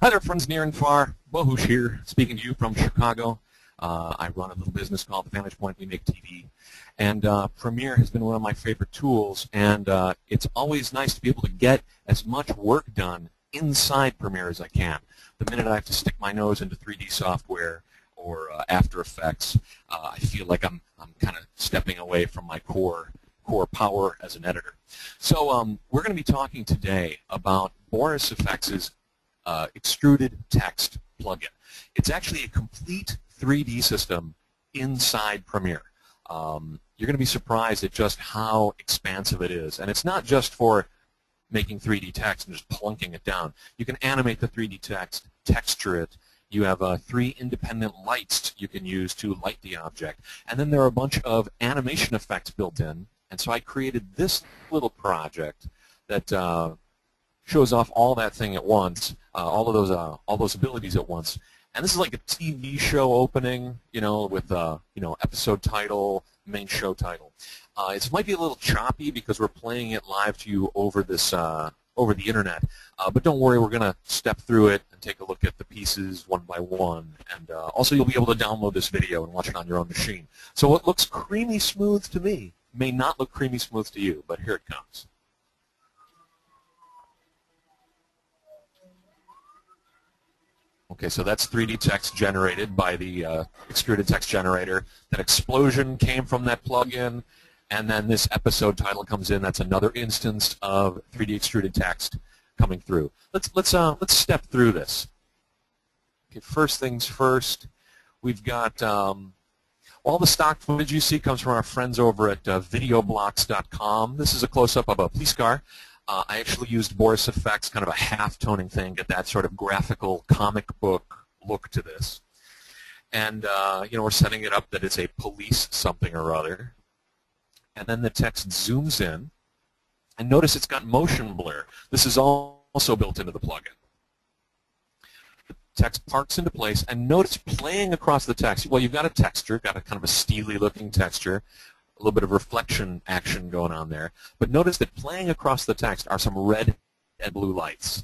Hi there, friends near and far. Bohus here, speaking to you from Chicago. I run a little business called Vantage Point. We make TV. And Premiere has been one of my favorite tools, and it's always nice to be able to get as much work done inside Premiere as I can. The minute I have to stick my nose into 3D software or After Effects, I feel like I'm kind of stepping away from my core power as an editor. So we're going to be talking today about Boris Effects' Extruded Text plugin. It's actually a complete 3D system inside Premiere. You're going to be surprised at just how expansive it is. And it's not just for making 3D text and just plunking it down. You can animate the 3D text, texture it. You have 3 independent lights you can use to light the object. And then there are a bunch of animation effects built in. And so I created this little project that shows off all that thing at once, all those abilities at once. And this is like a TV show opening, with episode title, main show title. It might be a little choppy because we're playing it live to you over this over the internet. But don't worry, we're going to step through it and take a look at the pieces one by one. And also, you'll be able to download this video and watch it on your own machine. So what looks creamy smooth to me may not look creamy smooth to you, but here it comes. Okay, so that's 3D text generated by the Extruded Text generator. That explosion came from that plugin, and then this episode title comes in. That's another instance of 3D extruded text coming through. Let's step through this. Okay, first things first. We've got all the stock footage you see comes from our friends over at videoblocks.com. This is a close-up of a police car. I actually used Boris Effects, kind of a half-toning thing, get that sort of graphical comic book look to this. And, we're setting it up that it's a police something or other. And then the text zooms in. And notice it's got motion blur. This is also built into the plugin. The text parks into place, and notice playing across the text. Well, you've got a texture, got a kind of a steely-looking texture. A little bit of reflection action going on there. But notice that playing across the text are some red and blue lights.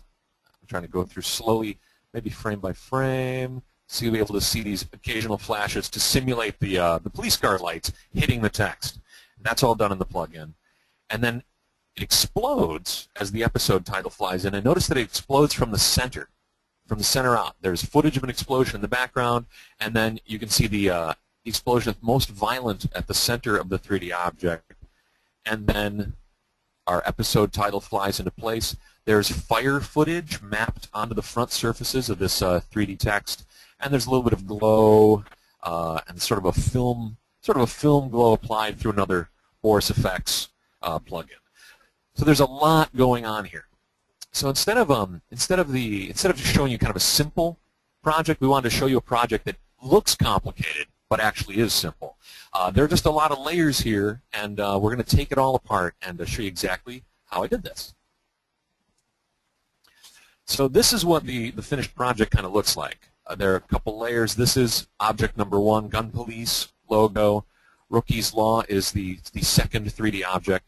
I'm trying to go through slowly, maybe frame by frame, so you'll be able to see these occasional flashes to simulate the police car lights hitting the text. That's all done in the plugin. And then it explodes as the episode title flies in. And notice that it explodes from the center out. There's footage of an explosion in the background, and then you can see the explosion most violent at the center of the 3D object. And then our episode title flies into place. There's fire footage mapped onto the front surfaces of this 3D text, and there's a little bit of glow and sort of a film glow applied through another Boris Effects plugin. So there's a lot going on here. So instead of just showing you kind of a simple project, we wanted to show you a project that looks complicated but actually is simple. There are just a lot of layers here, and we're going to take it all apart and show you exactly how I did this. So this is what the finished project kind of looks like. There are a couple layers. This is object number 1, gun police, logo. Rookie's Law is the second 3D object.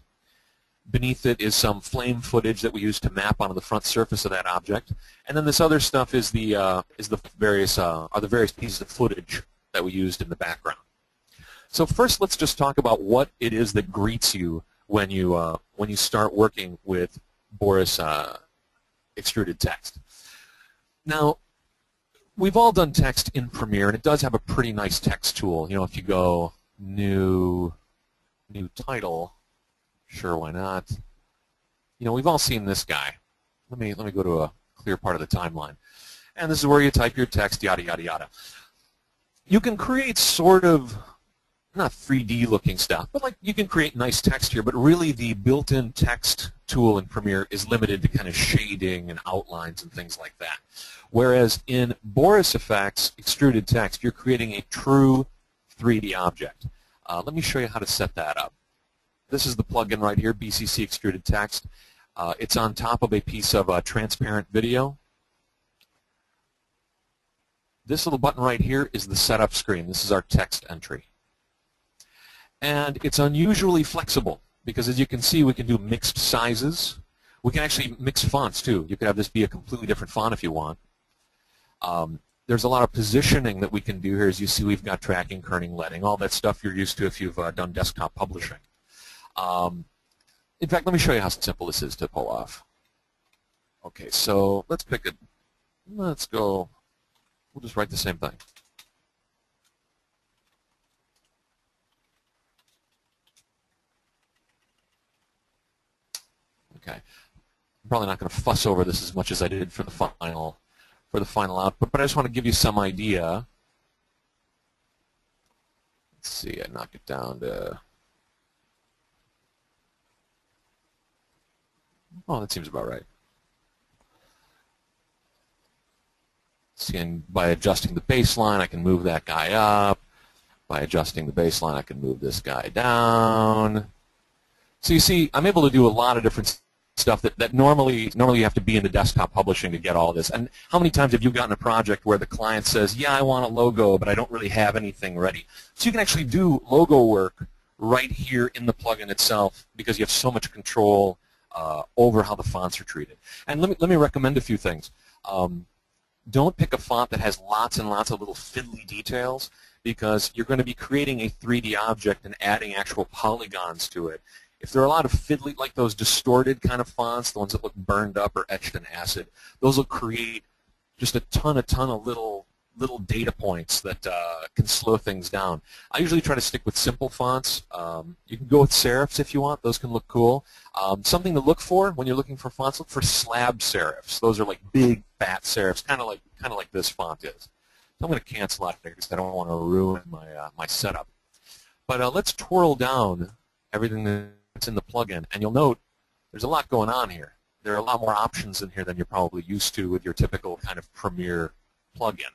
Beneath it is some flame footage that we use to map onto the front surface of that object. And then this other stuff is the various pieces of footage that we used in the background. So first, let's just talk about what it is that greets you when you start working with Boris Extruded Text. Now, we've all done text in Premiere, and it does have a pretty nice text tool. If you go new title, sure, why not? We've all seen this guy. Let me go to a clear part of the timeline, and this is where you type your text, yada yada yada. You can create sort of, not 3D looking stuff, but like you can create nice text here, but really the built-in text tool in Premiere is limited to kind of shading and outlines and things like that. Whereas in Boris Effects Extruded Text, you're creating a true 3D object. Let me show you how to set that up. This is the plugin right here, BCC Extruded Text. It's on top of a piece of transparent video. This little button right here is the setup screen. This is our text entry. And it's unusually flexible because, as you can see, we can do mixed sizes. We can actually mix fonts, too. You could have this be a completely different font if you want. There's a lot of positioning that we can do here. As you see, we've got tracking, kerning, leading, all that stuff you're used to if you've done desktop publishing. In fact, let me show you how simple this is to pull off. Okay, so let's pick it. Let's go. We'll just write the same thing. Okay. I'm probably not going to fuss over this as much as I did for the final output, but I just want to give you some idea. Let's see, I knock it down to, oh, that seems about right. See, and by adjusting the baseline, I can move that guy up. By adjusting the baseline, I can move this guy down. So you see, I'm able to do a lot of different stuff that normally you have to be in the desktop publishing to get all this. And how many times have you gotten a project where the client says, yeah, I want a logo, but I don't really have anything ready? So you can actually do logo work right here in the plugin itself because you have so much control over how the fonts are treated. And let me recommend a few things. Don't pick a font that has lots and lots of little fiddly details because you're going to be creating a 3D object and adding actual polygons to it. If there are a lot of fiddly, like those distorted kind of fonts, the ones that look burned up or etched in acid, those will create just a ton of little data points that can slow things down. I usually try to stick with simple fonts. You can go with serifs if you want; those can look cool. Something to look for when you're looking for fonts: look for slab serifs. Those are like big, fat serifs, kind of like this font is. So I'm going to cancel out there because I don't want to ruin my setup. But let's twirl down everything that's in the plugin, and you'll note there's a lot going on here. There are a lot more options in here than you're probably used to with your typical kind of Premiere plugin.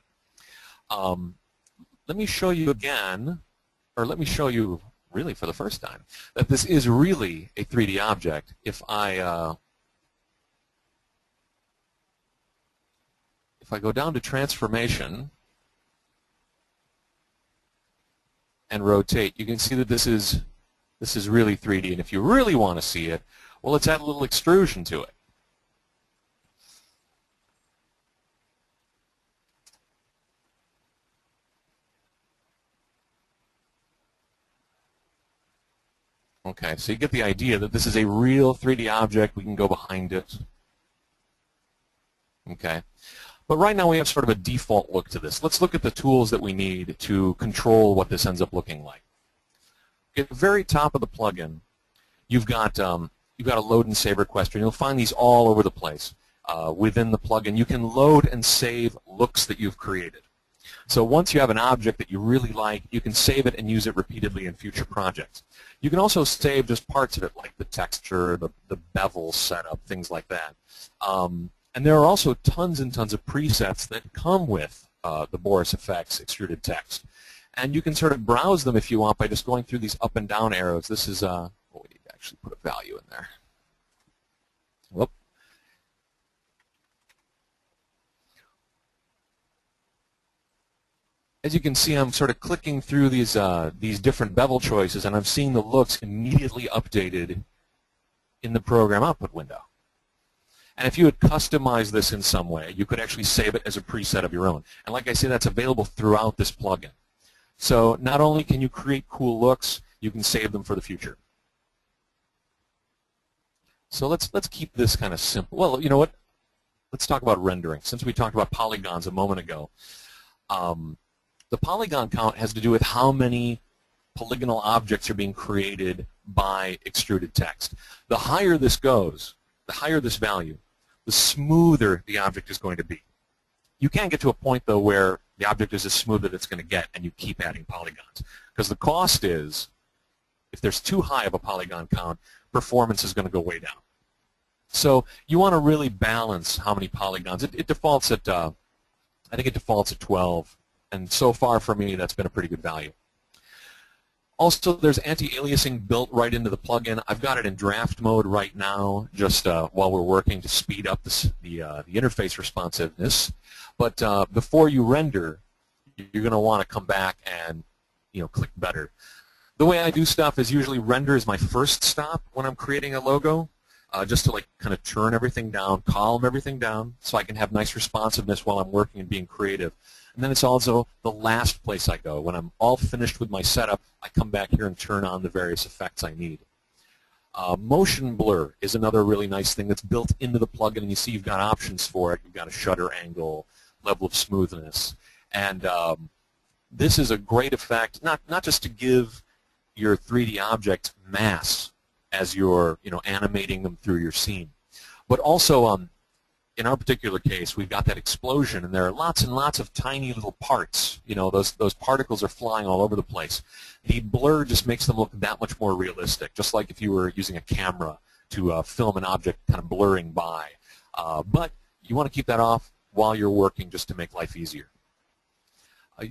Let me show you again, or let me show you really for the first time, that this is really a 3D object. If I go down to transformation and rotate, you can see that this is really 3D. And if you really want to see it, well, let's add a little extrusion to it. Okay, so you get the idea that this is a real 3D object. We can go behind it. Okay. But right now we have sort of a default look to this. Let's look at the tools that we need to control what this ends up looking like. At the very top of the plugin, you've got a load and save request, and you'll find these all over the place within the plugin. You can load and save looks that you've created. So once you have an object that you really like, you can save it and use it repeatedly in future projects. You can also save just parts of it, like the texture, the bevel setup, things like that. And there are also tons and tons of presets that come with the Boris effects, Extruded Text. And you can sort of browse them if you want by just going through these up and down arrows. This is, oh, we need to actually put a value in there. Whoop. As you can see, I'm sort of clicking through these different bevel choices, and I'm seeing the looks immediately updated in the program output window. And if you had customized this in some way, you could actually save it as a preset of your own. And like I say, that's available throughout this plugin. So not only can you create cool looks, you can save them for the future. So let's keep this kind of simple. Well, you know what? Let's talk about rendering. Since we talked about polygons a moment ago, the polygon count has to do with how many polygonal objects are being created by extruded text. The higher this goes, the higher this value, the smoother the object is going to be. You can't get to a point, though, where the object is as smooth as it's going to get and you keep adding polygons. Because the cost is, if there's too high of a polygon count, performance is going to go way down. So you want to really balance how many polygons. It defaults at, I think it defaults at 12. And so far for me, that's been a pretty good value. Also, there's anti-aliasing built right into the plugin. I've got it in draft mode right now, just while we're working to speed up the interface responsiveness. But before you render, you're going to want to come back and click better. The way I do stuff is usually render is my first stop when I'm creating a logo. just to like kind of turn everything down, column everything down, so I can have nice responsiveness while I'm working and being creative. And then it's also the last place I go. When I'm all finished with my setup, I come back here and turn on the various effects I need. Motion blur is another really nice thing that's built into the plugin, and you see you've got options for it. You've got a shutter angle, level of smoothness, and this is a great effect, not just to give your 3D object mass as you're animating them through your scene, but also in our particular case, we've got that explosion, and there are lots and lots of tiny little parts. Those particles are flying all over the place. The blur just makes them look that much more realistic, just like if you were using a camera to film an object kind of blurring by. But you want to keep that off while you're working just to make life easier.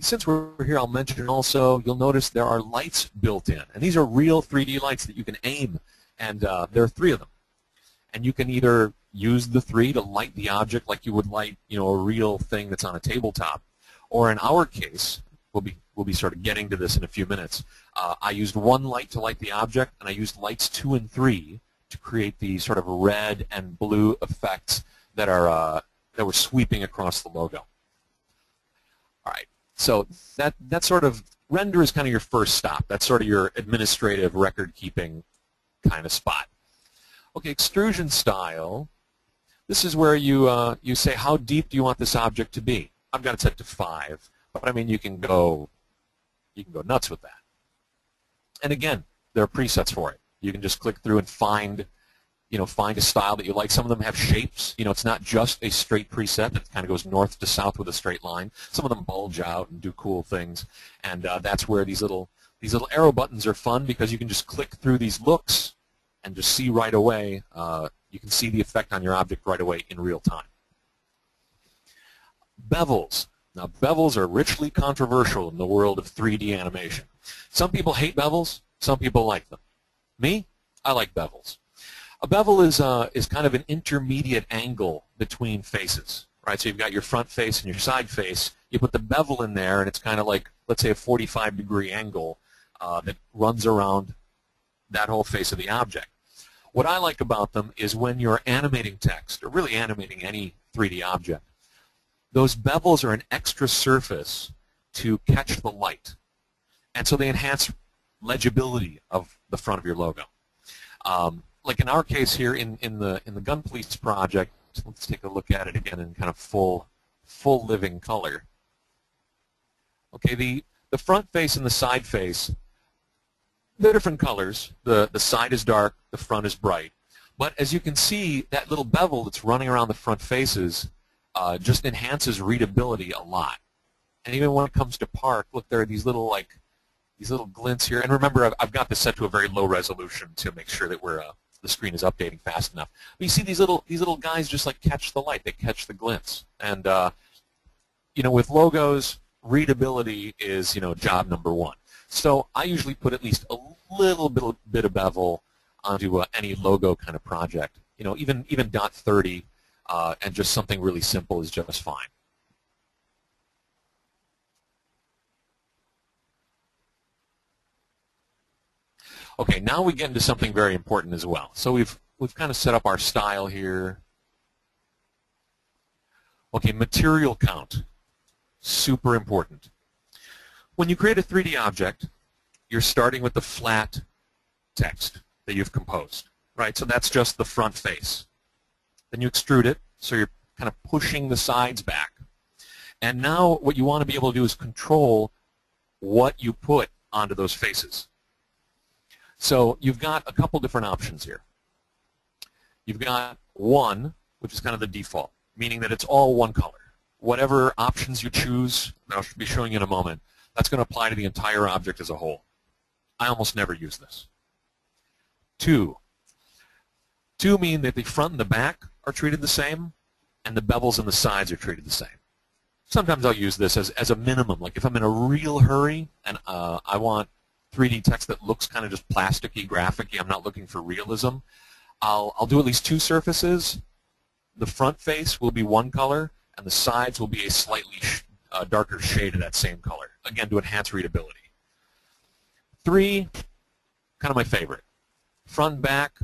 Since we're here, I'll mention also, you'll notice there are lights built in. And these are real 3D lights that you can aim, and there are 3 of them. And you can either use the 3 to light the object like you would light a real thing that's on a tabletop. Or in our case, we'll be sort of getting to this in a few minutes, I used 1 light to light the object, and I used lights 2 and 3 to create the sort of red and blue effects that were sweeping across the logo. All right. So that sort of render is kind of your first stop. That's sort of your administrative record-keeping kind of spot. Okay, extrusion style. This is where you say how deep do you want this object to be. I've got it set to 5, but I mean you can go nuts with that. And again, there are presets for it. You can just click through and find a style that you like. Some of them have shapes. It's not just a straight preset that kind of goes north to south with a straight line. Some of them bulge out and do cool things, and that's where these little arrow buttons are fun, because you can just click through these looks and just see right away. You can see the effect on your object right away in real time. Bevels. Now, bevels are richly controversial in the world of 3D animation. Some people hate bevels. Some people like them. Me, I like bevels. A bevel is kind of an intermediate angle between faces, right? So you've got your front face and your side face. You put the bevel in there, and it's kind of like, let's say, a 45-degree angle that runs around that whole face of the object. What I like about them is when you're animating text, or really animating any 3D object, those bevels are an extra surface to catch the light. And so they enhance legibility of the front of your logo. Like in our case here in the Gun Police project, let's take a look at it again in kind of full living color. Okay, the front face and the side face, they're different colors. The side is dark, the front is bright. But as you can see, that little bevel that's running around the front faces just enhances readability a lot. And even when it comes to park, look, there are these little glints here. And remember, I've got this set to a very low resolution to make sure that the screen is updating fast enough. But you see these little guys just like catch the light. They catch the glints. And with logos, readability is job number 1. So I usually put at least a little bit of bevel onto any logo kind of project. Even .30 and just something really simple is just fine. Okay, now we get into something very important as well. So we've kind of set up our style here. Okay, material count, super important. When you create a 3D object, you're starting with the flat text that you've composed, right? So that's just the front face. Then you extrude it, so you're kind of pushing the sides back. And now what you want to be able to do is control what you put onto those faces. So you've got a couple different options here. You've got 1, which is kind of the default, meaning that it's all one color. Whatever options you choose, that I'll be showing you in a moment, that's going to apply to the entire object as a whole. I almost never use this. 2 mean that the front and the back are treated the same, and the bevels and the sides are treated the same. Sometimes I'll use this as a minimum. Like if I'm in a real hurry and I want 3D text that looks kind of just plasticky, graphic-y, I'm not looking for realism, I'll do at least 2 surfaces. The front face will be one color, and the sides will be a slightly darker shade of that same color, again, to enhance readability. 3, kind of my favorite. Front and back,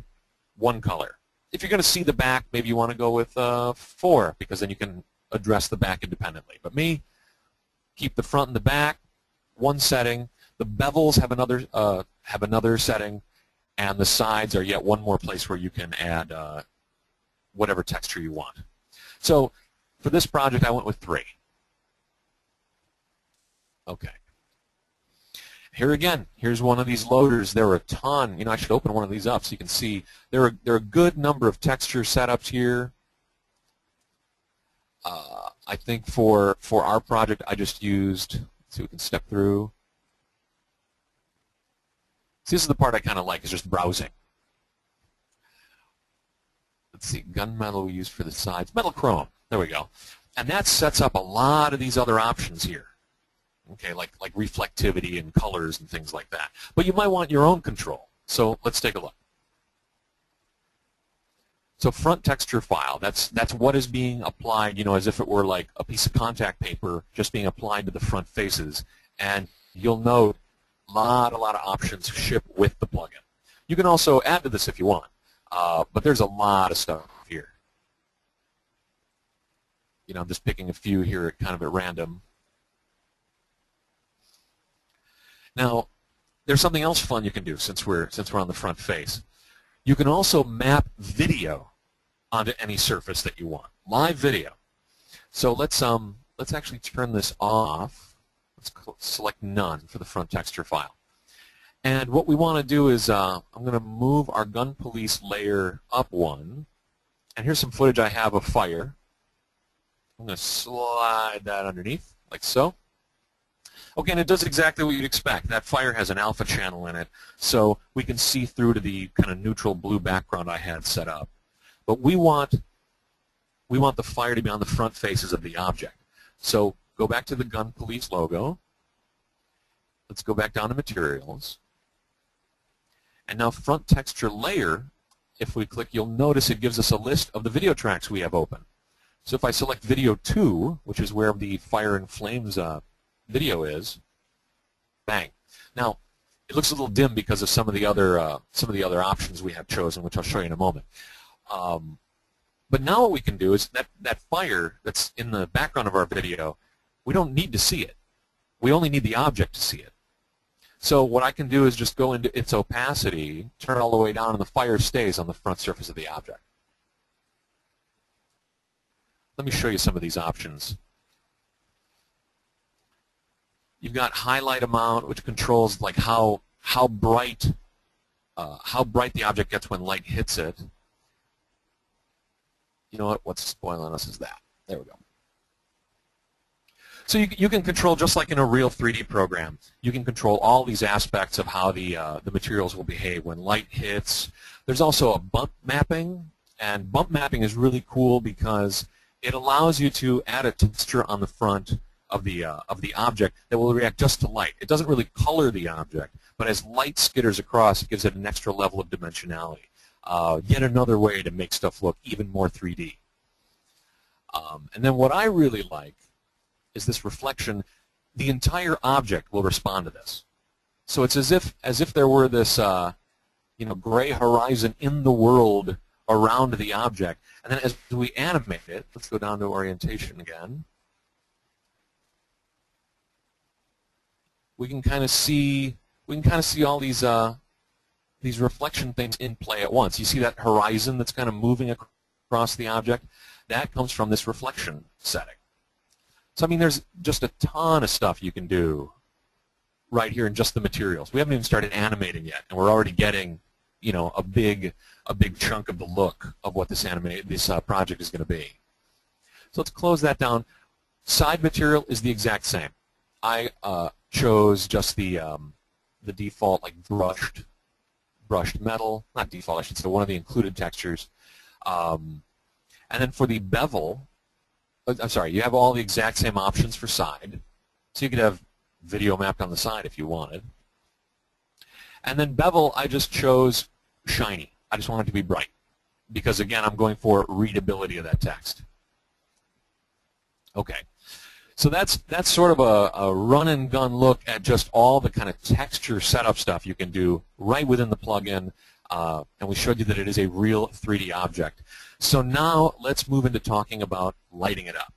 one color. if you're going to see the back, maybe you want to go with 4, because then you can address the back independently. But me, keep the front and the back, one setting. The bevels have another setting, and the sides are yet one more place where you can add whatever texture you want. So for this project, I went with 3. Okay. Here again, here's one of these loaders. There are a ton. You know, I should open one of these up so you can see there are a good number of texture setups here. I think for our project, I just used. Let's see, we can step through. See, this is the part I kind of like, is just browsing. Let's see, gunmetal we used for the sides, metal chrome. There we go, and that sets up a lot of these other options here. Okay, like reflectivity and colors and things like that. But you might want your own control. So let's take a look. So front texture file, that's what is being applied, you know, as if it were like a piece of contact paper just being applied to the front faces. And you'll note a lot of options ship with the plugin. You can also add to this if you want, but there's a lot of stuff here. You know, I'm just picking a few here kind of at random. Now, there's something else fun you can do since we're on the front face. You can also map video onto any surface that you want, live video. So let's actually turn this off. Let's select none for the front texture file. And what we want to do is I'm going to move our gun police layer up one. And here's some footage I have of fire. I'm going to slide that underneath like so. Okay, and it does exactly what you'd expect. That fire has an alpha channel in it, so we can see through to the kind of neutral blue background I had set up. But we want the fire to be on the front faces of the object. So go back to the gun police logo. Let's go back down to materials. And now front texture layer, if we click, you'll notice it gives us a list of the video tracks we have open. So if I select video 2, which is where the fire and flames video is, bang. Now it looks a little dim because of some of the other options we have chosen, which I'll show you in a moment. But now what we can do is that fire that's in the background of our video, we don't need to see it. We only need the object to see it. So what I can do is just go into its opacity, turn it all the way down, and the fire stays on the front surface of the object. Let me show you some of these options. You've got highlight amount, which controls like how bright the object gets when light hits it. You know what? What's spoiling us is that. There we go. So you can control, just like in a real 3D program, you can control all these aspects of how the materials will behave when light hits. There's also a bump mapping, and bump mapping is really cool because it allows you to add a texture on the front of the object that will react just to light. It doesn't really color the object, but as light skitters across, it gives it an extra level of dimensionality. Yet another way to make stuff look even more 3D. And then what I really like is this reflection. The entire object will respond to this. So it's as if there were this gray horizon in the world around the object. And then as we animate it, let's go down to orientation again. We can kind of see all these reflection things in play at once. You see that horizon that's kind of moving across the object? That comes from this reflection setting. So I mean, there's just a ton of stuff you can do right here in just the materials. We haven't even started animating yet, and we're already getting, you know, a big chunk of the look of what this project is going to be. So let's close that down. Side material is the exact same. I chose just the default, like brushed metal, not default, I should say, one of the included textures. And then for the bevel, I'm sorry, you have all the exact same options for side. So you could have video mapped on the side if you wanted. And then bevel, I just chose shiny. I just want it to be bright because, again, I'm going for readability of that text. Okay. So that's sort of a run-and-gun look at just all the kind of texture setup stuff you can do right within the plugin. and we showed you that it is a real 3D object. So now let's move into talking about lighting it up.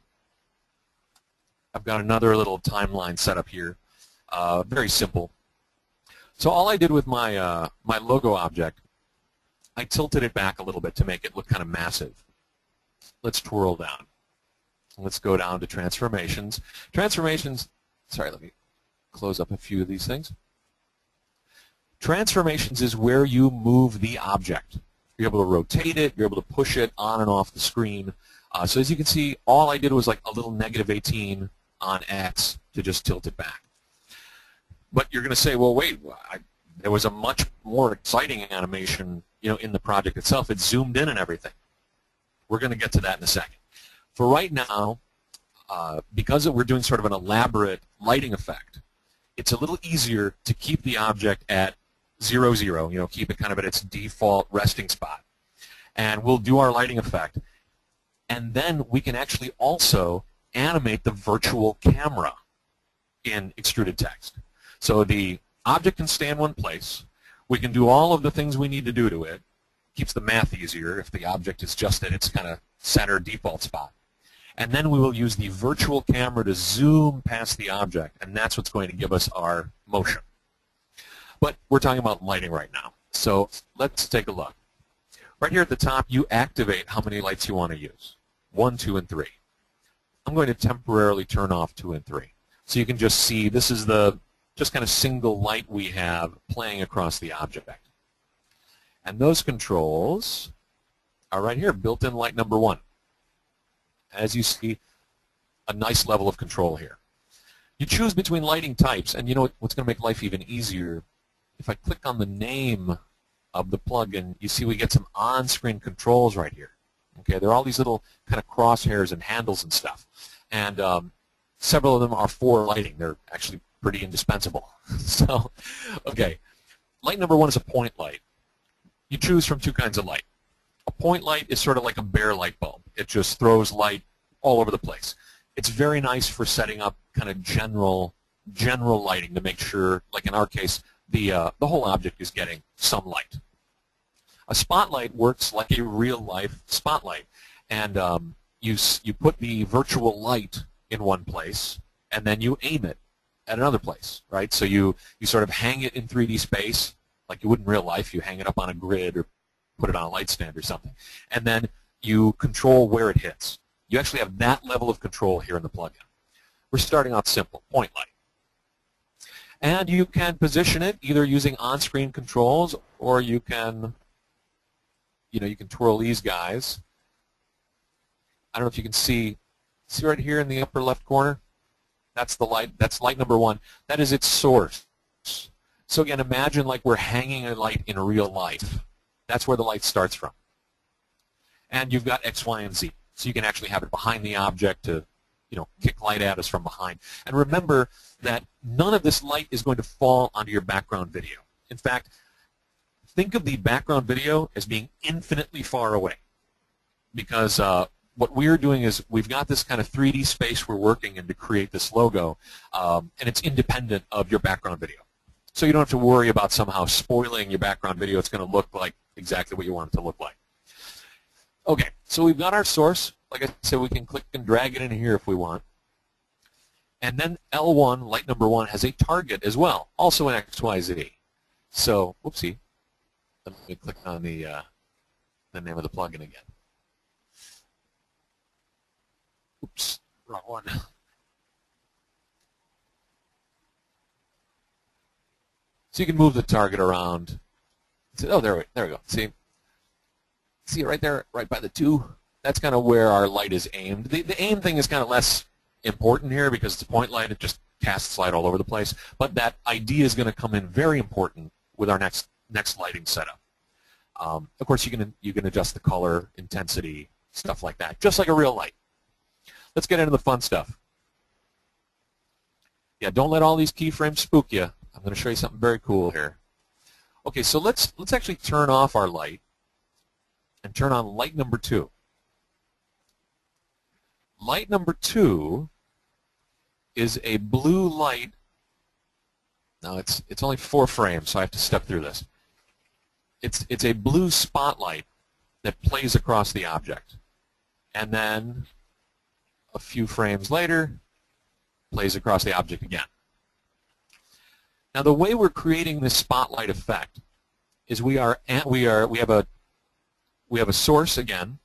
I've got another little timeline set up here, very simple. So all I did with my, my logo object, I tilted it back a little bit to make it look kind of massive. Let's twirl down. Let's go down to transformations. Transformations, sorry, let me close up a few of these things. Transformations is where you move the object. You're able to rotate it, you're able to push it on and off the screen. So as you can see, all I did was like a little -18 on X to just tilt it back. But you're going to say, well, wait, there was a much more exciting animation, you know, in the project itself. It zoomed in and everything. We're going to get to that in a second. For right now, because we're doing sort of an elaborate lighting effect, it's a little easier to keep the object at 0, 0, you know, keep it kind of at its default resting spot. And we'll do our lighting effect. And then we can actually also animate the virtual camera in Extruded Text. So the object can stay in one place. We can do all of the things we need to do to it. Keeps the math easier if the object is just at its kind of center default spot. And then we will use the virtual camera to zoom past the object, and that's what's going to give us our motion. But we're talking about lighting right now. So let's take a look. Right here at the top, you activate how many lights you want to use. 1, 2, and 3. I'm going to temporarily turn off 2 and 3. So you can just see this is the just kind of single light we have playing across the object. And those controls are right here, built-in light number 1. As you see, a nice level of control here. You choose between lighting types, and you know what's going to make life even easier? If I click on the name of the plugin, you see we get some on-screen controls right here. Okay, there are all these little kind of crosshairs and handles and stuff. And several of them are for lighting. They're actually pretty indispensable. So, okay, light number 1 is a point light. You choose from 2 kinds of light. A point light is sort of like a bare light bulb. It just throws light all over the place. It's very nice for setting up kind of general lighting to make sure, like in our case, the whole object is getting some light. A spotlight works like a real-life spotlight, and you put the virtual light in one place, and then you aim it at another place, right? So you sort of hang it in 3D space, like you would in real life. You hang it up on a grid or put it on a light stand or something, and then you control where it hits. You actually have that level of control here in the plugin. We're starting out simple, point light. And you can position it either using on-screen controls, or you can, you know, you can twirl these guys. I don't know if you can see right here in the upper left corner? That's the light. That's light number 1. That is its source. So again, imagine like we're hanging a light in real life. That's where the light starts from. And you've got X, Y, and Z. So you can actually have it behind the object to, you know, kick light at us from behind. And remember that none of this light is going to fall onto your background video. In fact, think of the background video as being infinitely far away. Because what we're doing is we've got this kind of 3D space we're working in to create this logo, and it's independent of your background video. So you don't have to worry about somehow spoiling your background video. It's going to look like exactly what you want it to look like. Okay, so we've got our source. Like I said, we can click and drag it in here if we want. And then L1, light number 1, has a target as well, also in XYZ. So, whoopsie. Let me click on the name of the plugin again. Oops, wrong one. So you can move the target around. Oh, there we go. See it right there, right by the 2? That's kind of where our light is aimed. The aim thing is kind of less important here because it's a point light. It just casts light all over the place. But that idea is going to come in very important with our next lighting setup. Of course, you can adjust the color, intensity, stuff like that, just like a real light. Let's get into the fun stuff. Yeah, don't let all these keyframes spook you. I'm going to show you something very cool here. Okay, so let's actually turn off our light and turn on light number 2. Light number 2 is a blue light. Now it's only 4 frames, so I have to step through this. it's a blue spotlight that plays across the object. And then a few frames later, plays across the object again. Now the way we're creating this spotlight effect is we have a source again.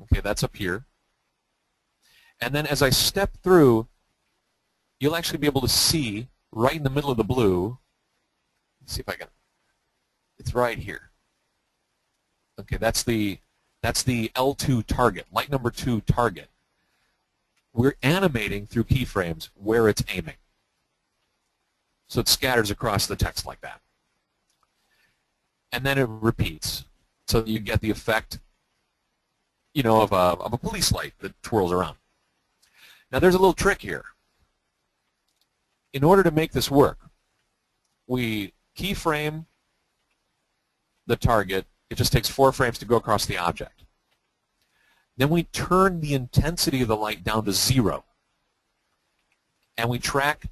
Okay, that's up here. And then as I step through, you'll actually be able to see right in the middle of the blue. Let's see if I can. It's right here. Okay, that's the L2 target, light number 2 target. We're animating through keyframes where it's aiming. So it scatters across the text like that. And then it repeats. So you get the effect, you know, of a police light that twirls around. Now there's a little trick here. In order to make this work, we keyframe the target. It just takes 4 frames to go across the object. Then we turn the intensity of the light down to 0. And we track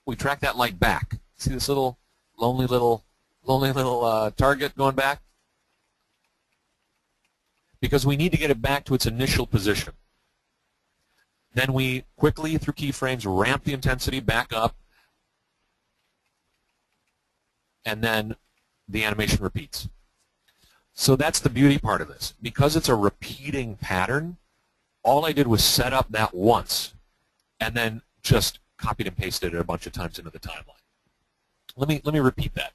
that light back. See this little lonely little target going back? Because we need to get it back to its initial position. Then we quickly, through keyframes, ramp the intensity back up, and then the animation repeats. So that's the beauty part of this. Because it's a repeating pattern, all I did was set up that once, and then just copied and pasted it a bunch of times into the timeline. Let me repeat that.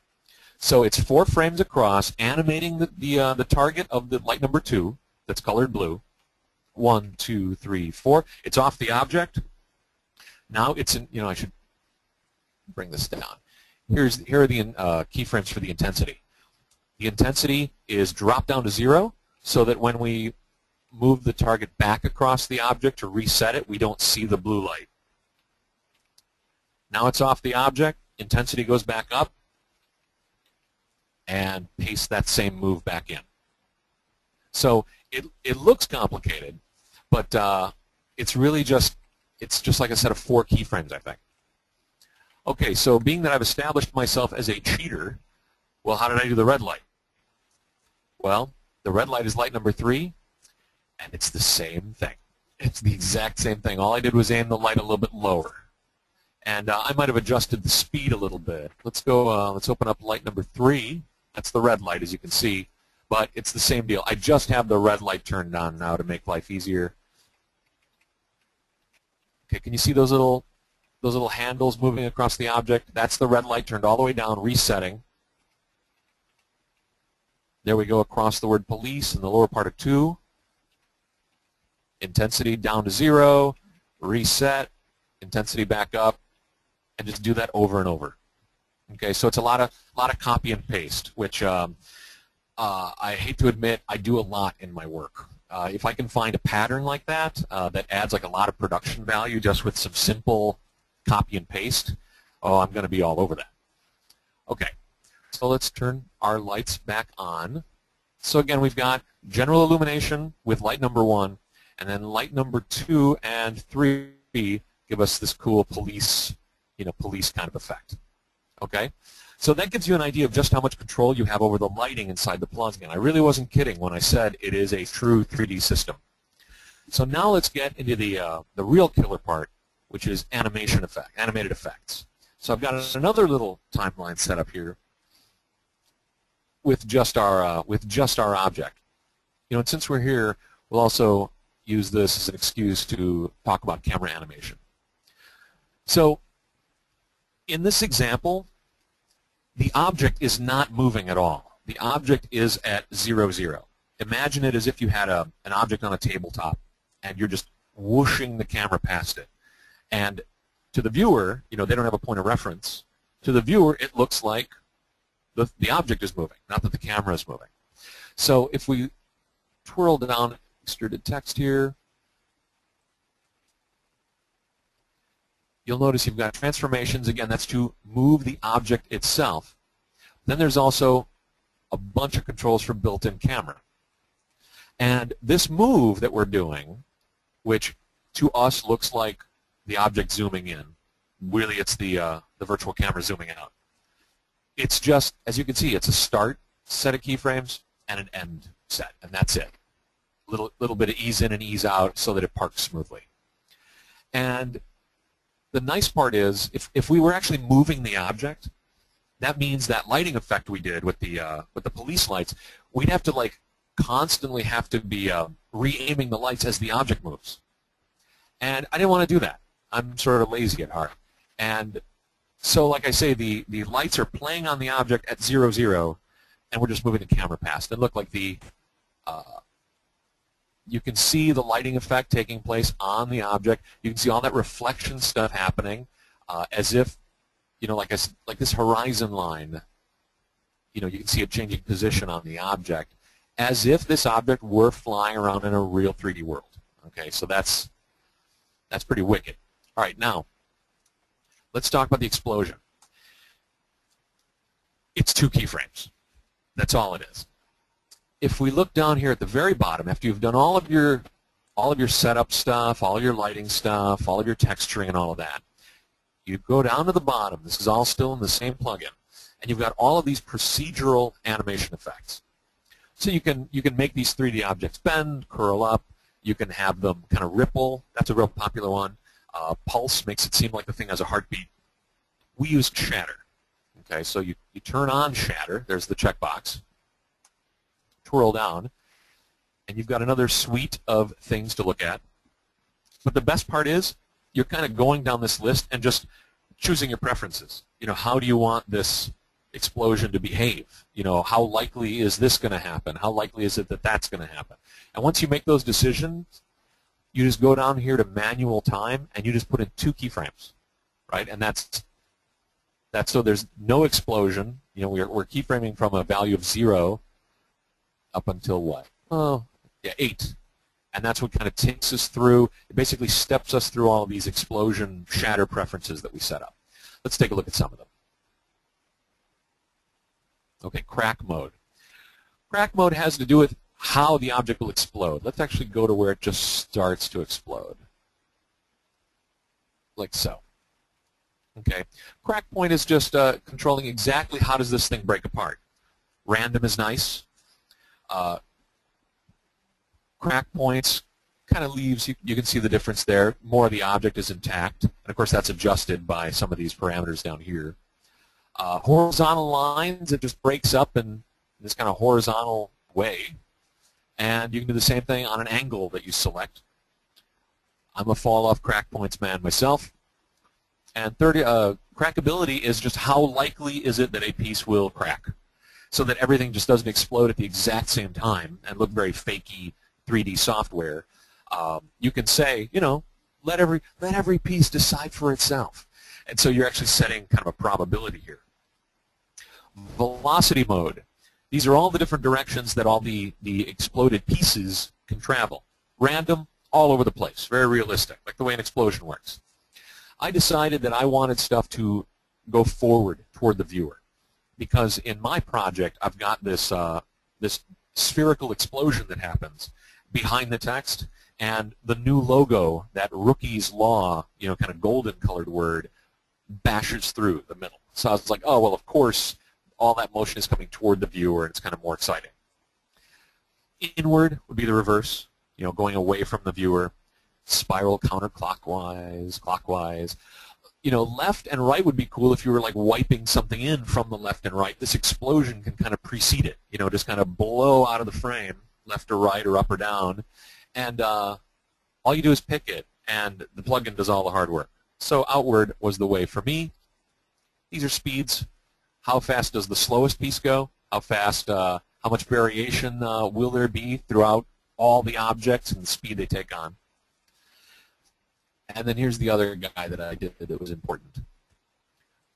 So it's 4 frames across, animating the target of the light number 2 that's colored blue. 1, 2, 3, 4. It's off the object. Now it's in. You know, I should bring this down. Here are the keyframes for the intensity. The intensity is dropped down to 0, so that when we move the target back across the object to reset it, we don't see the blue light. Now it's off the object. Intensity goes back up, and paste that same move back in. So it looks complicated, but it's really just like a set of 4 keyframes, I think. Okay, so being that I've established myself as a cheater, well, how did I do the red light? Well, the red light is light number 3, and it's the same thing. It's the exact same thing. All I did was aim the light a little bit lower. And I might have adjusted the speed a little bit. Let's go. Let's open up light number 3. That's the red light, as you can see. But it's the same deal. I just have the red light turned on now to make life easier. Okay, can you see those little handles moving across the object? That's the red light turned all the way down, resetting. There we go across the word police in the lower part of 2. Intensity down to 0, reset, intensity back up, and just do that over and over. Okay, so it's a lot of copy and paste, which I hate to admit I do a lot in my work. If I can find a pattern like that that adds like a lot of production value just with some simple copy and paste, oh, I'm going to be all over that. Okay, so let's turn our lights back on. So again, we've got general illumination with light number 1, and then light number 2 and 3 give us this cool police kind of effect. Okay, so that gives you an idea of just how much control you have over the lighting inside the plugin. I really wasn't kidding when I said it is a true 3D system. So now let's get into the real killer part, which is animated effects. So I've got another little timeline set up here with just our object. You know, and since we're here, we'll also use this as an excuse to talk about camera animation. So in this example, the object is not moving at all. The object is at 0, 0. Imagine it as if you had an object on a tabletop, and you're just whooshing the camera past it. And to the viewer, you know, they don't have a point of reference. To the viewer, it looks like the object is moving, not that the camera is moving. So if we twirl down extruded text here, you'll notice you've got transformations. Again, that's to move the object itself. Then there's also a bunch of controls for built-in camera. And this move that we're doing, which to us looks like the object zooming in, really it's the virtual camera zooming out. It's just, as you can see, it's a start set of keyframes and an end set, and that's it. Little bit of ease in and ease out so that it parks smoothly. And the nice part is, if we were actually moving the object, that means that lighting effect we did with the police lights, we'd have to like constantly have to be re-aiming the lights as the object moves. And I didn't want to do that. I'm sort of lazy at heart. And so, like I say, the lights are playing on the object at 0, 0, and we're just moving the camera past. And look, like you can see the lighting effect taking place on the object. You can see all that reflection stuff happening, as if, you know, like this horizon line. You know, you can see it changing position on the object, as if this object were flying around in a real 3D world. Okay, so that's pretty wicked. All right, now let's talk about the explosion. It's 2 keyframes. That's all it is. If we look down here at the very bottom, after you've done all of your setup stuff, all of your lighting stuff, all of your texturing and all of that, you go down to the bottom. This is all still in the same plugin, and you've got all of these procedural animation effects. So you can make these 3D objects bend, curl up. You can have them kind of ripple. That's a real popular one. Pulse makes it seem like the thing has a heartbeat. We use shatter. Okay, so you turn on shatter. There's the checkbox. Twirl down, and you've got another suite of things to look at. But the best part is you're kind of going down this list and just choosing your preferences. You know, how do you want this explosion to behave? You know, how likely is this going to happen? How likely is it that that's going to happen? And once you make those decisions, you just go down here to manual time, and you just put in 2 keyframes, right? And that's so there's no explosion. You know, we're keyframing from a value of 0 up until what? Oh, yeah, 8. And that's what kind of takes us through. It basically steps us through all of these explosion shatter preferences that we set up. Let's take a look at some of them. Okay, crack mode. Crack mode has to do with how the object will explode. Let's actually go to where it just starts to explode. Like so. Okay. Crack point is just controlling exactly how does this thing break apart. Random is nice. Crack points kind of leaves, you can see the difference there. More of the object is intact. And of course that's adjusted by some of these parameters down here. Horizontal lines, it just breaks up in this kind of horizontal way. And you can do the same thing on an angle that you select. I'm a fall-off crack points man myself. And crackability is just how likely is it that a piece will crack, so that everything just doesn't explode at the exact same time and look very fakey 3D software. You can say, you know, let every piece decide for itself. And so you're actually setting kind of a probability here. Velocity mode. These are all the different directions that all the exploded pieces can travel. Random, all over the place, very realistic, like the way an explosion works. I decided that I wanted stuff to go forward toward the viewer, because in my project I've got this this spherical explosion that happens behind the text, and the new logo, that Rookie's Law, you know, kind of golden colored word, bashes through the middle. So I was like, oh well, of course all that motion is coming toward the viewer, and it's kind of more exciting. Inward would be the reverse, you know, going away from the viewer. Spiral counterclockwise, clockwise. You know, left and right would be cool if you were like wiping something in from the left and right. This explosion can kind of precede it, you know, just kind of blow out of the frame, left or right or up or down, and all you do is pick it, and the plugin does all the hard work. So outward was the way for me. These are speeds. How fast does the slowest piece go? How fast, how much variation will there be throughout all the objects and the speed they take on? And then here's the other guy that I did that was important.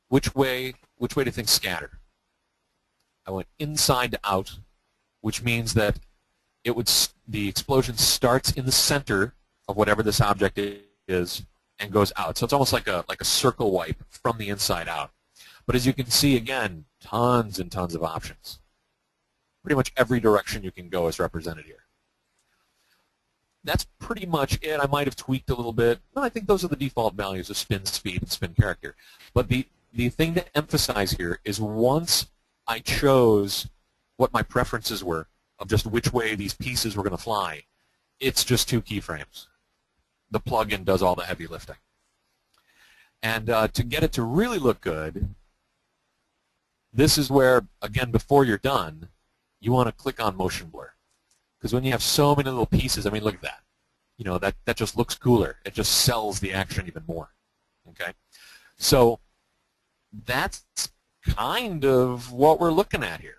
Which way do things scatter? I went inside to out, which means that the explosion starts in the center of whatever this object is and goes out. So it's almost like a circle wipe from the inside out. But as you can see, again, tons and tons of options. Pretty much every direction you can go is represented here. That's pretty much it. I might have tweaked a little bit. No, I think those are the default values of spin speed and spin character. But the thing to emphasize here is once I chose what my preferences were of just which way these pieces were going to fly, it's just 2 keyframes. The plugin does all the heavy lifting. And to get it to really look good, this is where, again, before you're done, you want to click on motion blur. Because when you have so many little pieces, I mean, look at that. You know, that just looks cooler. It just sells the action even more. Okay? So that's kind of what we're looking at here.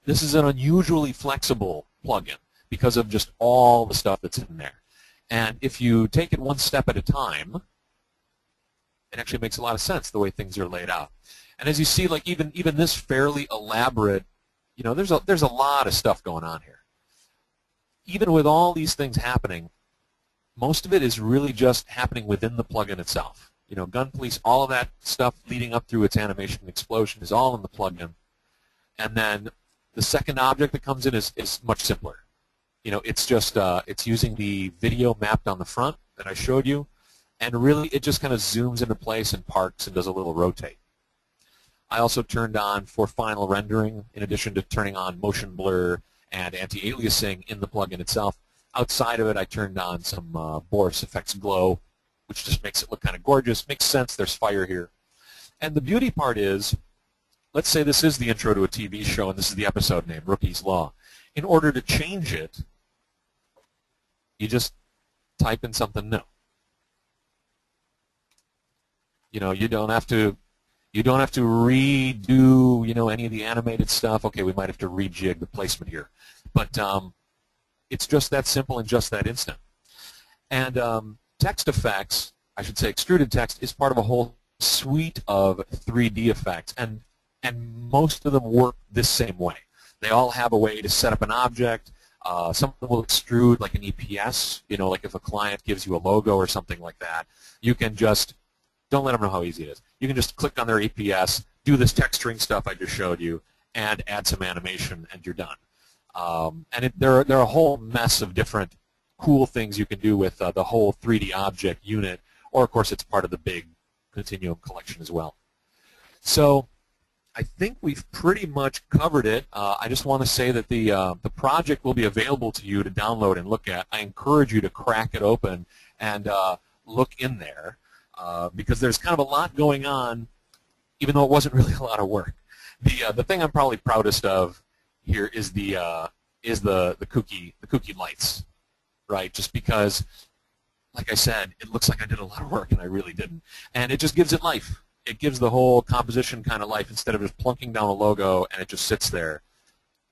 This is an unusually flexible plugin because of just all the stuff that's in there. And if you take it one step at a time, it actually makes a lot of sense the way things are laid out. And as you see, like even this fairly elaborate, you know, there's a lot of stuff going on here. Even with all these things happening, most of it is really just happening within the plugin itself. You know, gun police, all of that stuff leading up through its animation and explosion is all in the plugin. And then the second object that comes in is much simpler. You know, it's just it's using the video mapped on the front that I showed you, and really it just kind of zooms into place and parks and does a little rotate. I also turned on for final rendering, in addition to turning on motion blur and anti-aliasing in the plugin itself. Outside of it, I turned on some Boris effects glow, which just makes it look kind of gorgeous. Makes sense. There's fire here. And the beauty part is, let's say this is the intro to a TV show, and this is the episode name, Rookie's Law. In order to change it, you just type in something new. You know, you don't have to redo, you know, any of the animated stuff. Okay, we might have to rejig the placement here, but it's just that simple and just that instant. And text effects, I should say, extruded text is part of a whole suite of 3D effects, and most of them work this same way. They all have a way to set up an object. Some of them will extrude like an EPS, you know, like if a client gives you a logo or something like that, you can just, don't let them know how easy it is. You can just click on their EPS, do this texturing stuff I just showed you, and add some animation, and you're done. And there are a whole mess of different cool things you can do with the whole 3D object unit, or of course it's part of the big Continuum collection as well. So I think we've pretty much covered it. I just want to say that the project will be available to you to download and look at. I encourage you to crack it open and look in there because there's kind of a lot going on, even though it wasn't really a lot of work. The thing I'm probably proudest of here is the kooky lights, right? Just because, like I said, it looks like I did a lot of work and I really didn't, and it just gives it life. It gives the whole composition kind of life instead of just plunking down a logo and it just sits there.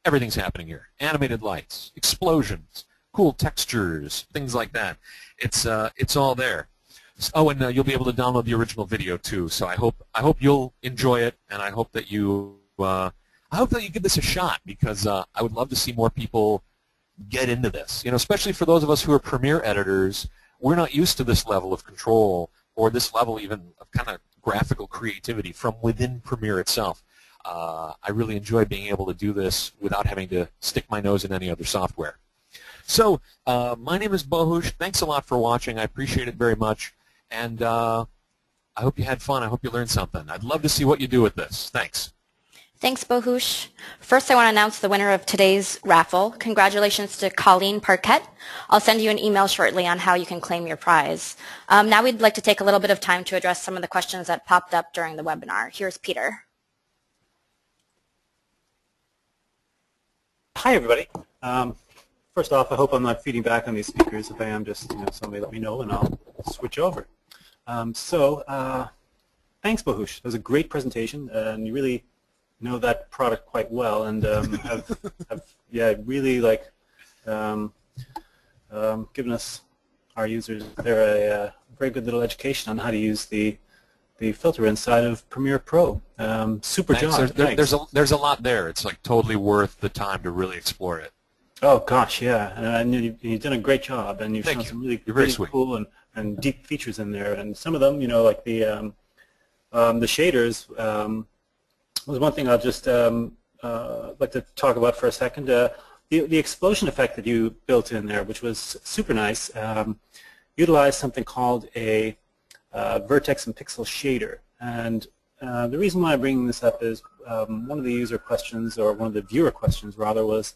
Everything's happening here. Animated lights, explosions, cool textures, things like that. It's all there. Oh, and you'll be able to download the original video too. So I hope you'll enjoy it, and I hope that you give this a shot, because I would love to see more people get into this. You know, especially for those of us who are Premiere editors, we're not used to this level of control or this level even of kind of graphical creativity from within Premiere itself. I really enjoy being able to do this without having to stick my nose in any other software. So my name is Bohus. Thanks a lot for watching. I appreciate it very much. And I hope you had fun. I hope you learned something. I'd love to see what you do with this. Thanks. Thanks, Bohus. First, I want to announce the winner of today's raffle. Congratulations to Colleen Parquette. I'll send you an email shortly on how you can claim your prize. Now we'd like to take a little bit of time to address some of the questions that popped up during the webinar. Here's Peter. Hi, everybody. First off, I hope I'm not feeding back on these speakers. If I am, just somebody let me know and I'll switch over. Thanks, Bohus. That was a great presentation, and you really know that product quite well, and have really given us, our users, a very good little education on how to use the filter inside of Premiere Pro. Super job. There's a lot there. It's like totally worth the time to really explore it. Oh gosh, yeah, and you've done a great job, and you've shown some really cool and deep features in there, and some of them, like the shaders was one thing I'll just like to talk about for a second. The explosion effect that you built in there, which was super nice, utilized something called a Vertex and Pixel shader, and The reason why I'm bringing this up is one of the user questions, or one of the viewer questions rather, was,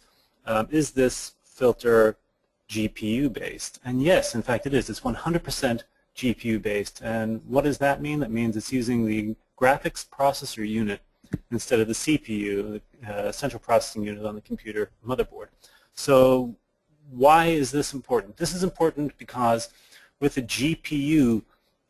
is this filter GPU based? And yes, in fact it is. It's 100% GPU based. And what does that mean? That means it's using the graphics processor unit instead of the CPU, the central processing unit on the computer motherboard. So why is this important? This is important because with the GPU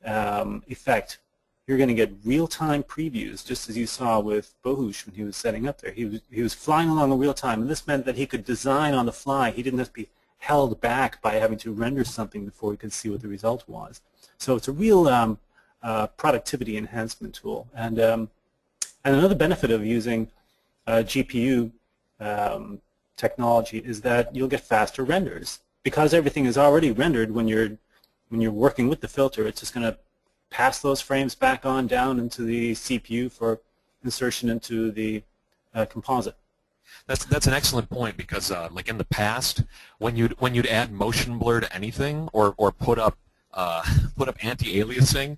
effect, you're going to get real-time previews, just as you saw with Bohus when he was setting up there. He was flying along in real time, and this meant that he could design on the fly. He didn't have to be held back by having to render something before he could see what the result was. So it's a real productivity enhancement tool. And another benefit of using GPU technology is that you'll get faster renders. Because everything is already rendered when you're working with the filter, it's just going to pass those frames back on down into the CPU for insertion into the composite. That's an excellent point, because like in the past, when you'd add motion blur to anything, or put up anti-aliasing,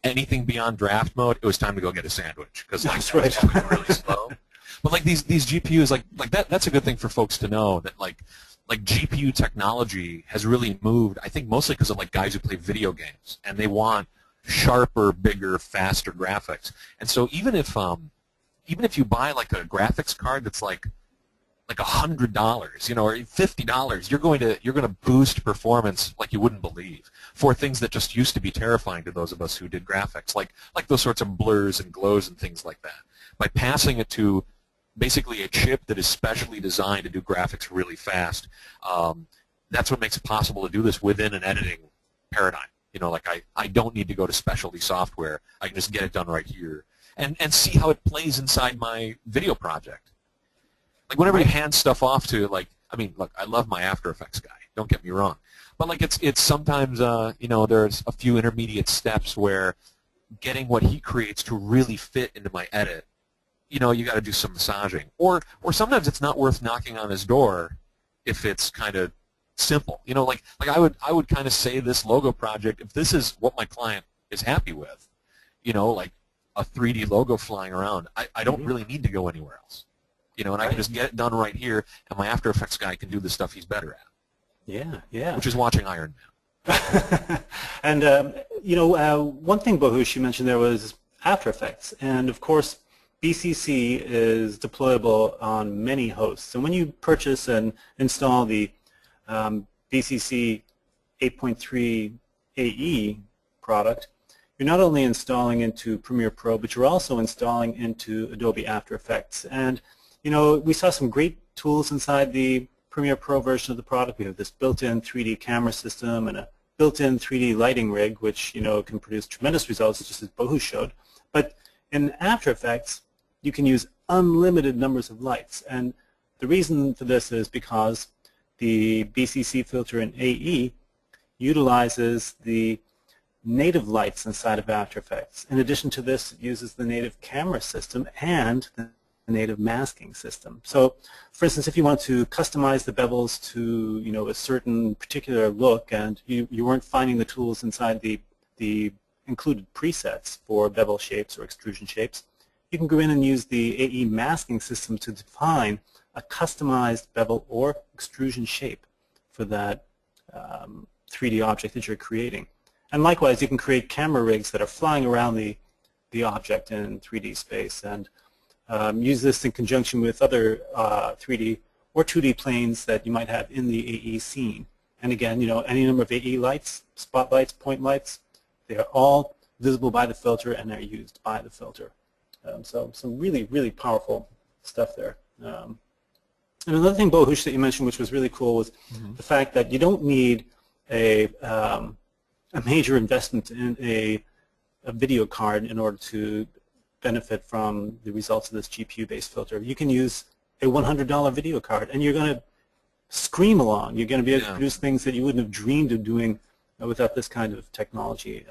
anything beyond draft mode, it was time to go get a sandwich, because That's right. Really slow. But like these GPUs, like that's a good thing for folks to know, that like GPU technology has really moved, I think mostly because of like guys who play video games, and they want sharper, bigger, faster graphics. And so even if you buy like a graphics card that's like $100, you know, or $50, you're going to boost performance like you wouldn't believe for things that just used to be terrifying to those of us who did graphics, like those sorts of blurs and glows and things like that. By passing it to basically a chip that is specially designed to do graphics really fast, that's what makes it possible to do this within an editing paradigm. You know, like I don't need to go to specialty software. I can just get it done right here and see how it plays inside my video project. Like whenever you hand stuff off to, like, I mean, look, I love my After Effects guy. Don't get me wrong, but like it's sometimes you know, there's a few intermediate steps where getting what he creates to really fit into my edit, you know, you got to do some massaging, or sometimes it's not worth knocking on his door if it's kind of simple. You know, like I would kind of say this logo project, if this is what my client is happy with, you know, like a 3D logo flying around, I don't really need to go anywhere else. You know, and I can just get it done right here, and my After Effects guy can do the stuff he's better at. Yeah, yeah. Which is watching Iron Man. And, you know, one thing, Bohus, you mentioned there was After Effects. And, of course, BCC is deployable on many hosts. And when you purchase and install the BCC 8.3 AE product, you're not only installing into Premiere Pro, but you're also installing into Adobe After Effects. And, you know, we saw some great tools inside the Premiere Pro version of the product. We have this built-in 3D camera system and a built-in 3D lighting rig, which, you know, can produce tremendous results, just as Bohus showed. But in After Effects, you can use unlimited numbers of lights. And the reason for this is because the BCC filter in AE utilizes the native lights inside of After Effects. In addition to this, it uses the native camera system and the native masking system. So, for instance, if you want to customize the bevels to, you know, a certain particular look, and you weren't finding the tools inside the included presets for bevel shapes or extrusion shapes, you can go in and use the AE masking system to define a customized bevel or extrusion shape for that 3D object that you're creating. And likewise, you can create camera rigs that are flying around the object in 3D space, and use this in conjunction with other 3D or 2D planes that you might have in the AE scene. And again, you know, any number of AE lights, spotlights, point lights, they are all visible by the filter and they're used by the filter. So some really, really powerful stuff there. And another thing, Bohus, that you mentioned, which was really cool, was the fact that you don't need a major investment in a video card in order to benefit from the results of this GPU-based filter. You can use a $100 video card, and you're going to scream along. You're going to be able to produce things that you wouldn't have dreamed of doing without this kind of technology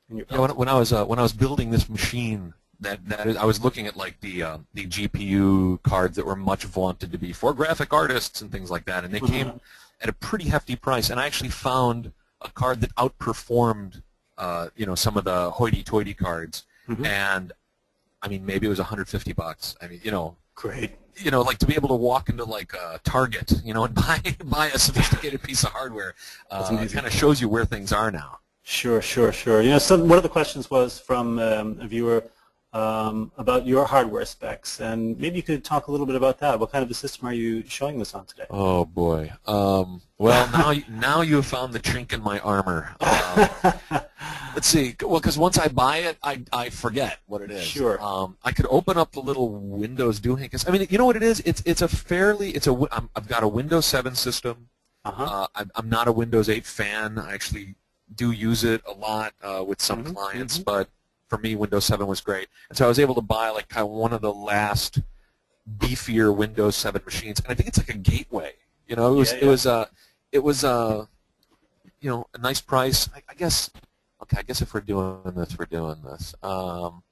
in your. Yeah, when I was building this machine, I was looking at like the GPU cards that were much vaunted to be for graphic artists and things like that, and they came at a pretty hefty price. And I actually found a card that outperformed you know, some of the hoity-toity cards. and I mean, maybe it was $150. I mean, Great. Like to be able to walk into like Target, and buy a sophisticated piece of hardware, it kind of shows you where things are now. Sure. One of the questions was from a viewer about your hardware specs, and maybe you could talk a little bit about that. What kind of a system are you showing this on today? Oh boy. Well, now you have found the chink in my armor. Let's see. Well, because once I buy it, I forget what it is. Sure. I could open up the little Windows doing. Because I mean, you know what it is? I've got a Windows 7 system. I'm not a Windows 8 fan. I actually do use it a lot with some clients, but for me, Windows 7 was great. And so I was able to buy like kind of one of the last beefier Windows 7 machines, and I think it's like a gateway. It was a nice price. I guess. Okay, I guess if we're doing this, we're doing this. Well,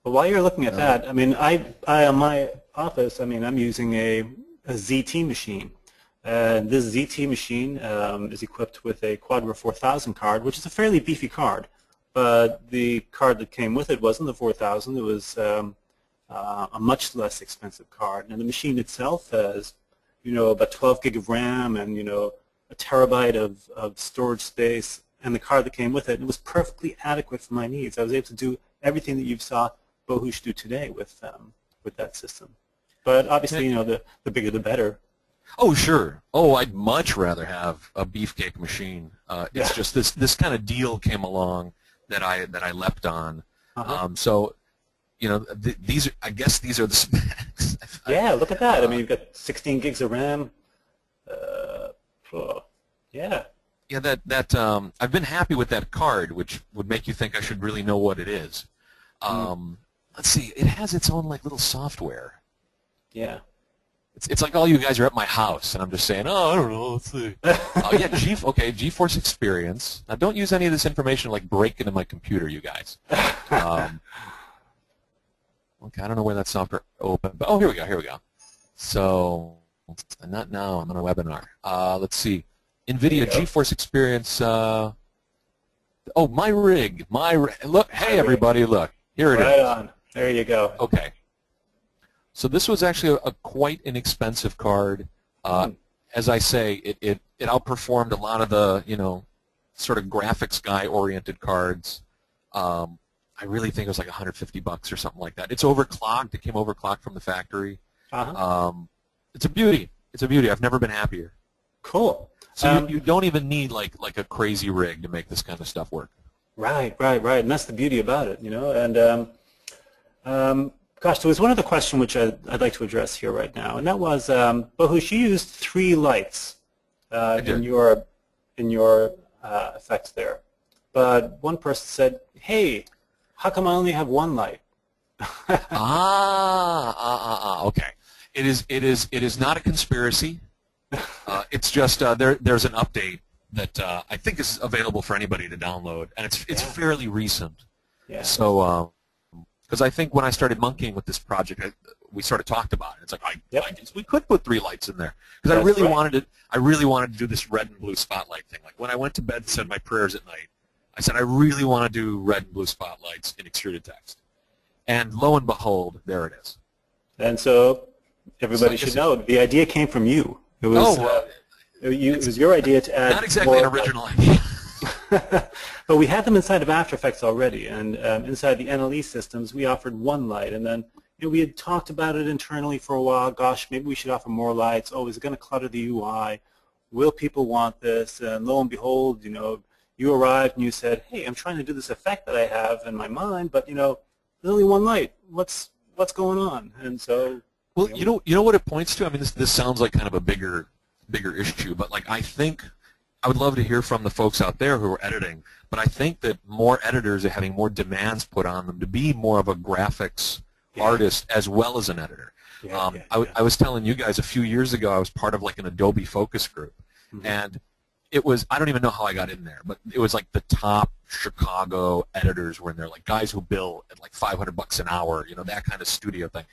while you're looking at that, I mean, I on my office, I mean, I'm using a ZT machine. This ZT machine is equipped with a Quadro 4000 card, which is a fairly beefy card. But the card that came with it wasn't the 4000. It was a much less expensive card. And the machine itself has, about 12 gig of RAM and, a terabyte of storage space, and the card that came with it. It was perfectly adequate for my needs. I was able to do everything that you saw Bohus do today with that system. But obviously, the bigger the better. Oh, sure. Oh, I'd much rather have a beefcake machine. It's just this kind of deal came along that I leapt on. So, I guess these are the specs. Yeah, look at that. I mean, you've got 16 gigs of RAM. Yeah. Yeah, that I've been happy with that card, which would make you think I should really know what it is. Let's see. It has its own like little software. Yeah. It's like all you guys are at my house, and I'm just saying, I don't know, let's see. Oh, yeah, Geforce Experience. Now, don't use any of this information to, like, break into my computer, you guys. Okay, I don't know where that software opened, but, here we go. So, not now, I'm on a webinar. Let's see. Nvidia Geforce Experience, my rig. Look, hey, everybody, look. Here it is. Right on. There you go. Okay. So this was actually a quite inexpensive card. As I say, it outperformed a lot of the sort of graphics guy-oriented cards. I really think it was like $150 or something like that. It's overclocked. It came overclocked from the factory. It's a beauty. I've never been happier. Cool. So you don't even need like a crazy rig to make this kind of stuff work. Right. And that's the beauty about it, And gosh, there was one other question which I'd like to address here right now, and that was, Bohus, you used 3 lights in your effects there, but one person said, "Hey, how come I only have 1 light?" Okay. It is not a conspiracy. It's just there's an update that I think is available for anybody to download, and it's fairly recent. Yeah. So. Because I think when I started monkeying with this project, we sort of talked about it. It's like I guess we could put 3 lights in there because I really wanted to do this red and blue spotlight thing. Like when I went to bed and said my prayers at night, I said I really want to do red and blue spotlights in Extruded Text, and lo and behold, there it is. And so everybody should know the idea came from you. It was it was your idea to add. Not exactly an original idea. But we had them inside of After Effects already, and inside the NLE systems, we offered 1 light, and then we had talked about it internally for a while. Gosh, maybe we should offer more lights. Oh, is it going to clutter the UI? Will people want this? And lo and behold, you arrived and you said, "Hey, I'm trying to do this effect that I have in my mind, but there's only 1 light. What's going on?" And so, well, you know what it points to. I mean, this sounds like kind of a bigger issue, but like I think. I would love to hear from the folks out there who are editing, but I think that more editors are having more demands put on them to be more of a graphics artist as well as an editor. I was telling you guys a few years ago I was part of like an Adobe focus group, and it was, I don't even know how I got in there, but it was like the top Chicago editors were in there, like guys who bill at like $500 an hour, that kind of studio thing.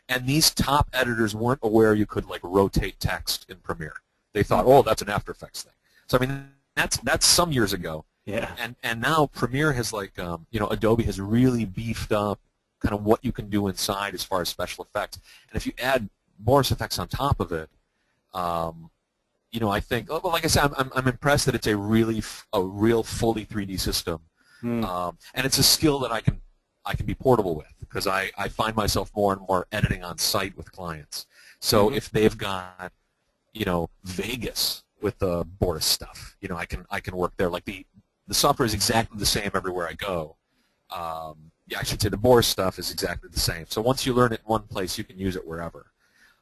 And these top editors weren't aware you could like rotate text in Premiere. They thought, oh, that's an After Effects thing. So I mean, that's some years ago, Yeah. And now Premiere has like Adobe has really beefed up kind of what you can do inside as far as special effects. And if you add Boris effects on top of it, I think, well, like I said, I'm impressed that it's a real fully 3D system, and it's a skill that I can be portable with, because I find myself more and more editing on site with clients. So if they've got Vegas with the Boris stuff, I can work there. Like the software is exactly the same everywhere I go. Yeah, I should say the Boris stuff is exactly the same. So once you learn it in one place, you can use it wherever.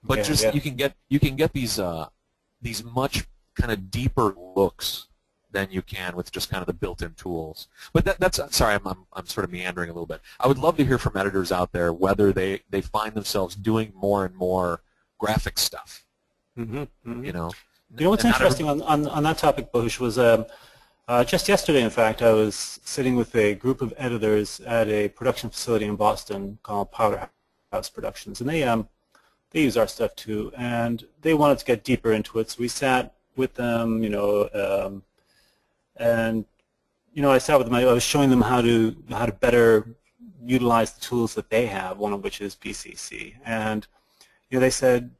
But you can get these much kind of deeper looks than you can with just kind of the built-in tools. But that's sorry, I'm sort of meandering a little bit. I would love to hear from editors out there whether they find themselves doing more and more graphic stuff. You know what's interesting on that topic, Bohus, was just yesterday, in fact, I was sitting with a group of editors at a production facility in Boston called Powerhouse Productions, and they use our stuff too, and they wanted to get deeper into it. So we sat with them, and I sat with them. I was showing them how to better utilize the tools that they have. One of which is BCC, and they said,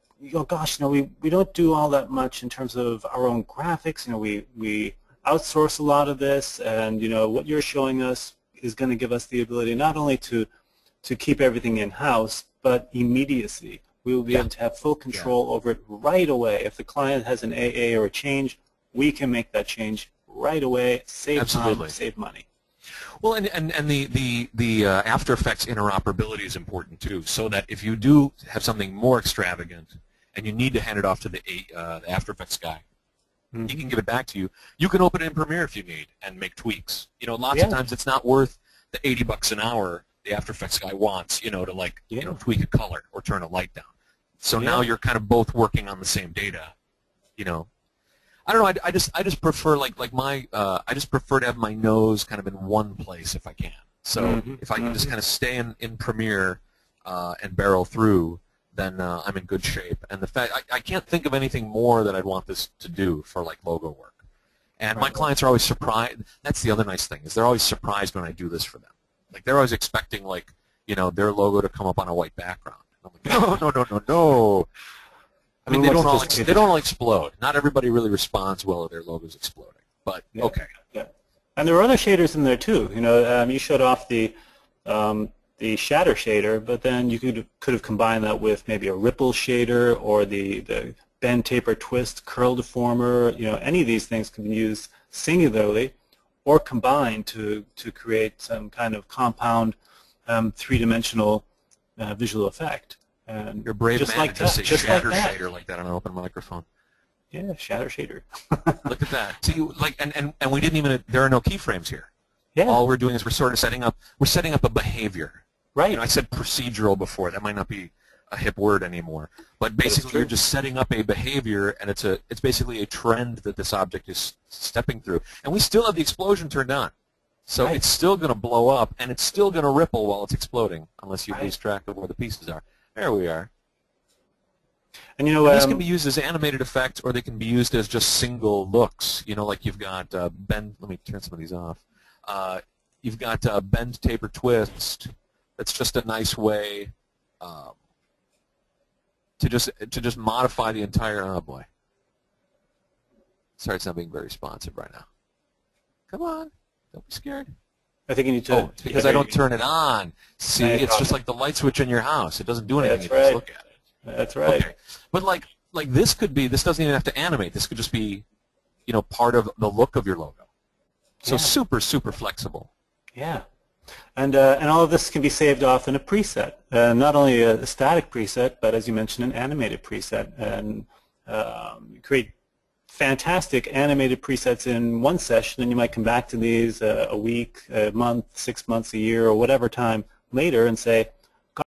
gosh, we don't do all that much in terms of our own graphics. We outsource a lot of this, and what you're showing us is going to give us the ability not only to keep everything in-house, but immediacy. We will be able to have full control over it right away. If the client has an AA or a change, we can make that change right away, save time, save money. Well, and the After Effects interoperability is important too, so that if you do have something more extravagant and you need to hand it off to the After Effects guy, he can give it back to you. You can open it in Premiere if you need and make tweaks. Lots of times it's not worth the $80 an hour the After Effects guy wants, to tweak a color or turn a light down. So now you're kind of both working on the same data. I don't know. I just prefer I just prefer to have my nose kind of in one place if I can. So if I can just kind of stay in Premiere and barrel through, then I'm in good shape. And the fact I can't think of anything more that I'd want this to do for like logo work. And my clients are always surprised. That's the other nice thing, is they're always surprised when I do this for them. Like they're always expecting their logo to come up on a white background. I'm like, no. I mean, they don't all explode. Not everybody really responds well to their logos exploding. But okay. Yeah. And there are other shaders in there too. You showed off the shatter shader, but then you could have combined that with maybe a ripple shader or the bend, taper, twist, curl deformer. Any of these things can be used singularly or combined to create some kind of compound three-dimensional visual effect. And you're brave just man like to just that, say just shatter like that. shader like that on an open microphone. Yeah, shatter shader. Look at that. See, and we didn't even. There are no keyframes here. Yeah. All we're doing is we're sort of setting up a behavior. Right. I said procedural before. That might not be a hip word anymore. But basically, you're just setting up a behavior, and it's basically a trend that this object is stepping through. And we still have the explosion turned on. So it's still going to blow up, and it's still going to ripple while it's exploding, unless you lose track of where the pieces are. There we are. And these can be used as animated effects, or they can be used as just single looks. Like you've got bend. Let me turn some of these off. You've got bend, taper, twist. That's just a nice way to just modify the entire. Oh boy. Sorry, it's not being very responsive right now. Come on, don't be scared. I think you need to. Oh, it's because I don't turn it on. See, it's just like the light switch in your house. It doesn't do anything. That's you just look at it. That's right. Okay. But like this could be. This doesn't even have to animate. This could just be, part of the look of your logo. So super flexible. Yeah. And all of this can be saved off in a preset. Not only a static preset, but as you mentioned, an animated preset. And create fantastic animated presets in one session, and you might come back to these a week, a month, 6 months, a year, or whatever time later and say,